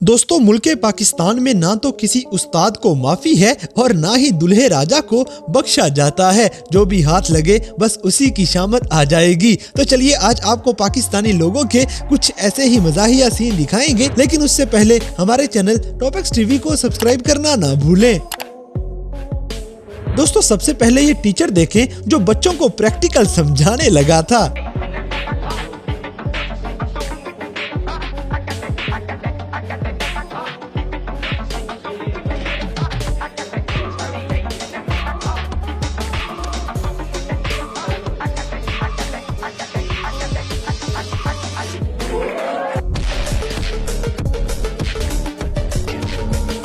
दोस्तों मुल्क पाकिस्तान में ना तो किसी उस्ताद को माफी है और ना ही दुल्हे राजा को बख्शा जाता है। जो भी हाथ लगे बस उसी की शामत आ जाएगी। तो चलिए आज आपको पाकिस्तानी लोगों के कुछ ऐसे ही मज़ाहिया सीन दिखाएंगे, लेकिन उससे पहले हमारे चैनल टॉपिक्स टीवी को सब्सक्राइब करना ना भूलें। दोस्तों सबसे पहले ये टीचर देखें जो बच्चों को प्रैक्टिकल समझाने लगा था।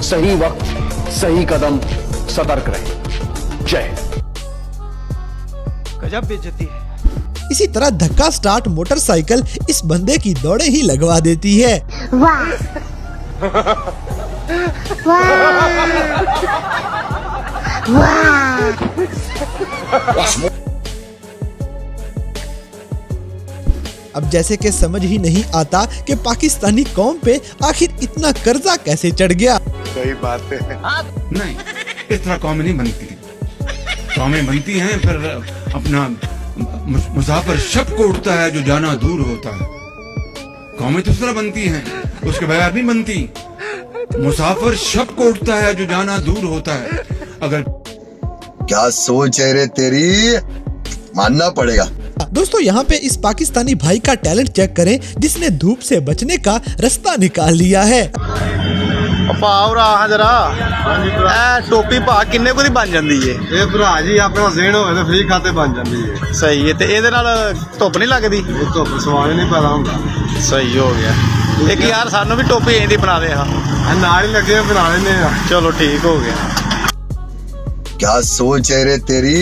सही वक्त सही कदम, सतर्क रहे। जय। गजब बेइज्जती है। इसी तरह धक्का स्टार्ट मोटरसाइकिल इस बंदे की दौड़े ही लगवा देती है। वाह वाह वाह। अब जैसे कि समझ ही नहीं आता कि पाकिस्तानी कौम पे आखिर इतना कर्जा कैसे चढ़ गया। सही बात है। नहीं, इस तरह कौमें नहीं बनती। कौमें बनती हैं फिर अपना मुसाफिर शब को उठता है जो जाना दूर होता है। कौमें तो इस तरह बनती हैं, उसके बगैर नहीं बनती। मुसाफिर शब को उठता है जो जाना दूर होता है। अगर क्या सोच है रे तेरी, मानना पड़ेगा। दोस्तों यहाँ पे इस पाकिस्तानी भाई का टैलेंट चेक करें जिसने धूप से बचने का रास्ता निकाल लिया है। टोपी पा किन्ने को बन जाती है। ਇਹ ਭਰਾ ਜੀ ਆਪਣਾ ਜ਼ੇਨ ਹੋਵੇ ਤਾਂ ਫ੍ਰੀ ਖਾਤੇ ਬਣ ਜਾਂਦੀ ਹੈ। ਸਹੀ ਹੈ ਤੇ ਇਹਦੇ ਨਾਲ ਧੁੱਪ ਨਹੀਂ ਲੱਗਦੀ। ਇਹ ਧੁੱਪ ਸਵਾਦ ਨਹੀਂ ਪੈਦਾ ਹੁੰਦਾ। ਸਹੀ ਹੋ ਗਿਆ। ਇੱਕ ਯਾਰ ਸਾਨੂੰ ਵੀ ਟੋਪੀ ਇੰਦੀ ਬਣਾ ਦੇ ਆ। ਨਾਲ ਹੀ ਲੱਗੇ ਬਣਾ ਲੈਨੇ ਆ। ਚਲੋ ਠੀਕ ਹੋ ਗਿਆ। क्या सोच है रे तेरी,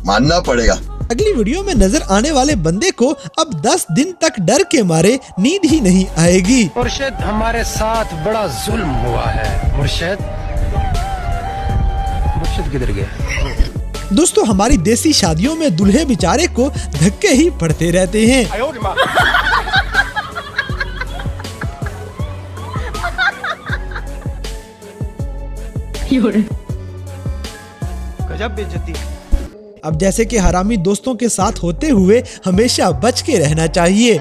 मानना पड़ेगा। अगली वीडियो में नजर आने वाले बंदे को अब 10 दिन तक डर के मारे नींद ही नहीं आएगी। मुर्शिद हमारे साथ बड़ा जुल्म हुआ है। मुर्शिद किधर गया? दोस्तों हमारी देसी शादियों में दूल्हे बेचारे को धक्के ही पड़ते रहते हैं। गजब बेइज्जती है। अब जैसे कि हरामी दोस्तों के साथ होते हुए हमेशा बच के रहना चाहिए।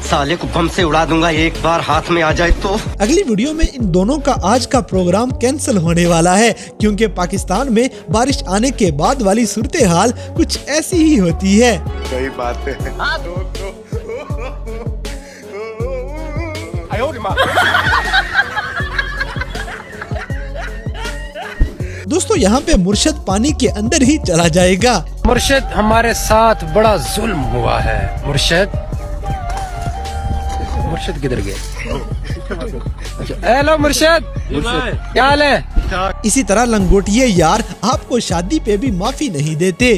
साले को बम से उड़ा दूंगा एक बार हाथ में आ जाए तो। अगली वीडियो में इन दोनों का आज का प्रोग्राम कैंसिल होने वाला है, क्योंकि पाकिस्तान में बारिश आने के बाद वाली सूरत हाल कुछ ऐसी ही होती है। सही बात है। दोस्तों यहाँ पे मुर्शद पानी के अंदर ही चला जाएगा। मुर्शिद हमारे साथ बड़ा जुल्म हुआ है। मुर्शिद किधर गया? अच्छा, हेलो मुर्शिद, क्या हाल है? इसी तरह लंगोटिए यार आपको शादी पे भी माफी नहीं देते।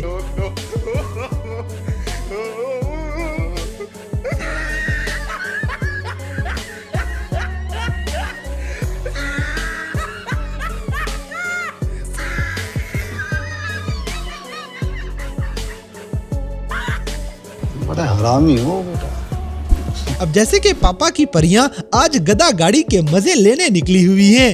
बड़ा हरामी हो बेटा। अब जैसे कि पापा की परियां आज गधा गाड़ी के मजे लेने निकली हुई हैं।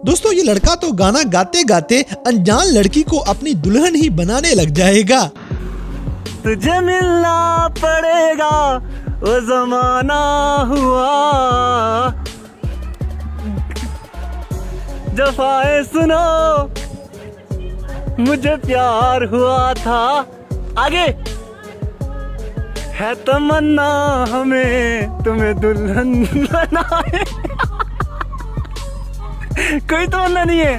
दोस्तों ये लड़का तो गाना गाते गाते अनजान लड़की को अपनी दुल्हन ही बनाने लग जाएगा। तुझे मिलना पड़ेगा वो जमाना हुआ, जफाए सुनो मुझे प्यार हुआ था। आगे है तमन्ना हमें तुम्हें दुल्हन बनाए। कोई तमन्ना नहीं है।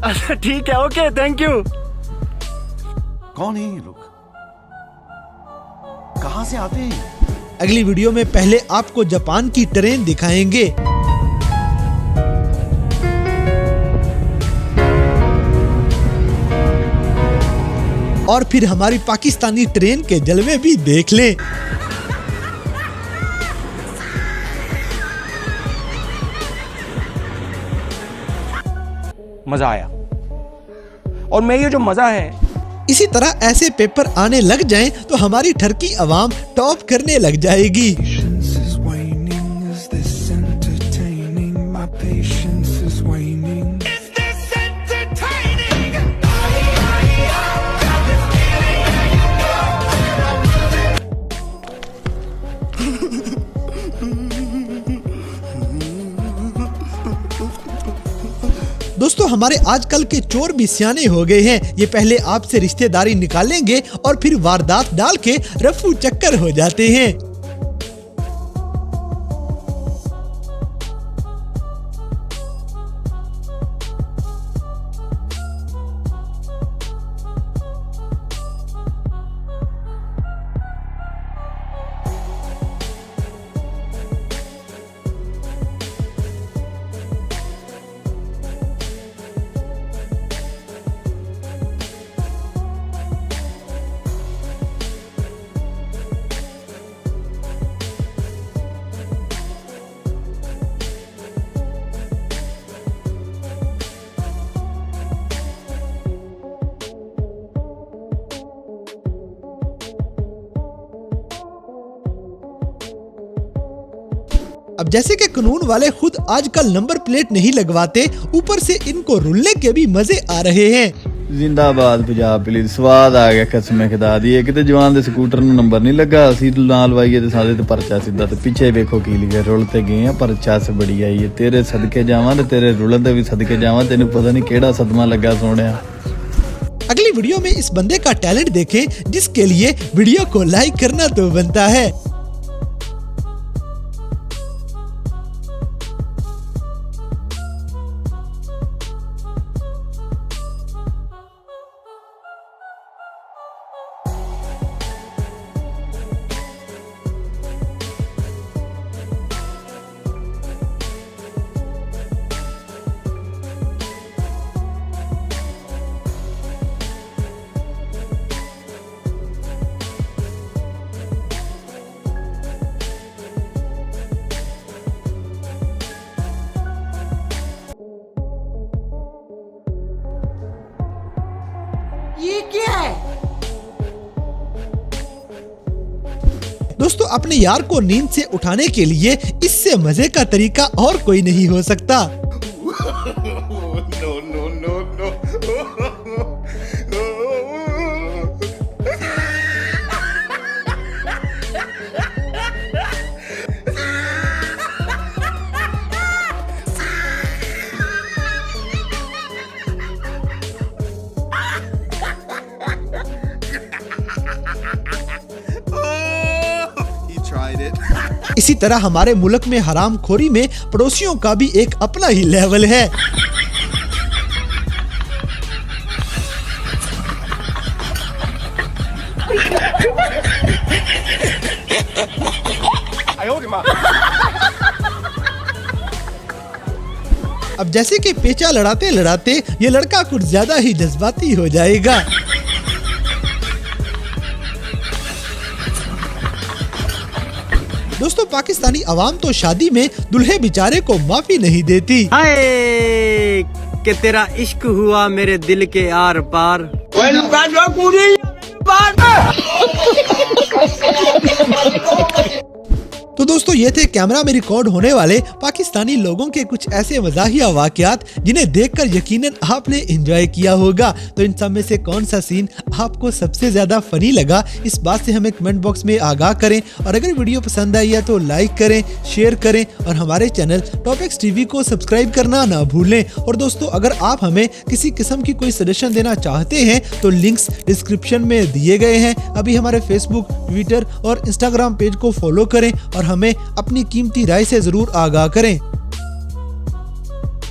अच्छा ठीक है, ओके, थैंक यू। कौन है ये लोग, कहां से आते हैं? अगली वीडियो में पहले आपको जापान की ट्रेन दिखाएंगे। और फिर हमारी पाकिस्तानी ट्रेन के जलवे भी देख लें। मजा आया। और मैं ये जो मजा है, इसी तरह ऐसे पेपर आने लग जाएं तो हमारी ठरकी आवाम टॉप करने लग जाएगी। दोस्तों हमारे आजकल के चोर भी सियाने हो गए हैं। ये पहले आपसे रिश्तेदारी निकालेंगे और फिर वारदात डाल के रफू चक्कर हो जाते हैं। अब जैसे कि कानून वाले खुद आजकल नंबर प्लेट नहीं लगवाते, ऊपर से इनको रुलने के भी मजे आ रहे हैं। जिंदाबाद पंजाब पुलिस, स्वाद आ गया कसम खुदा दी। किते जवान दे स्कूटर ਨੂੰ ਨੰਬਰ ਨਹੀਂ ਲੱਗਾ, ਅਸੀਂ ਨਾਲ ਵਾਈਏ ਤੇ ਸਾਡੇ ਤੇ ਪਰਚਾ ਸਿੱਧਾ ਤੇ ਪਿੱਛੇ ਵੇਖੋ ਕੀ ਲਿਖਿਆ, ਰੁਲ ਤੇ ਗਏ ਆ ਪਰਚਾ ਸੇ ਬੜੀ ਆਈ ਹੈ। ਤੇਰੇ ਸਦਕੇ ਜਾਵਾਂ ਤੇ ਤੇਰੇ ਰੁਲਣ ਦੇ ਵੀ ਸਦਕੇ ਜਾਵਾਂ, ਤੈਨੂੰ ਪਤਾ ਨਹੀਂ ਕਿਹੜਾ ਸਦਮਾ ਲੱਗਾ ਸੋਹਣਿਆ। अगली वीडियो में इस बंदे का टैलेंट देखें, जिसके लिए वीडियो को लाइक करना तो बनता है। ये क्या है? दोस्तों अपने यार को नींद से उठाने के लिए इससे मजे का तरीका और कोई नहीं हो सकता। इसी तरह हमारे मुल्क में हरामखोरी में पड़ोसियों का भी एक अपना ही लेवल है। अब जैसे कि पेचा लड़ाते लड़ाते ये लड़का कुछ ज्यादा ही जज्बाती हो जाएगा। दोस्तों पाकिस्तानी अवाम तो शादी में दुल्हे बेचारे को माफी नहीं देती। हाय कि तेरा इश्क हुआ मेरे दिल के आर पार। तो दोस्तों ये थे कैमरा में रिकॉर्ड होने वाले पाकिस्तानी लोगों के कुछ ऐसे मज़ाहिया वाक़यात जिन्हें देखकर यकीनन आपने एंजॉय किया होगा। तो इन सब में से कौन सा सीन आपको सबसे ज्यादा फनी लगा, इस बात से हमें कमेंट बॉक्स में आगाह करें। और अगर वीडियो पसंद आई है तो लाइक करें, शेयर करें और हमारे चैनल टॉपिक्स टीवी को सब्सक्राइब करना ना भूलें। और दोस्तों अगर आप हमें किसी किस्म की कोई सजेशन देना चाहते हैं तो लिंक्स डिस्क्रिप्शन में दिए गए हैं। अभी हमारे फेसबुक, ट्विटर और इंस्टाग्राम पेज को फॉलो करें और हमें अपनी कीमती राय से जरूर आगाह करें।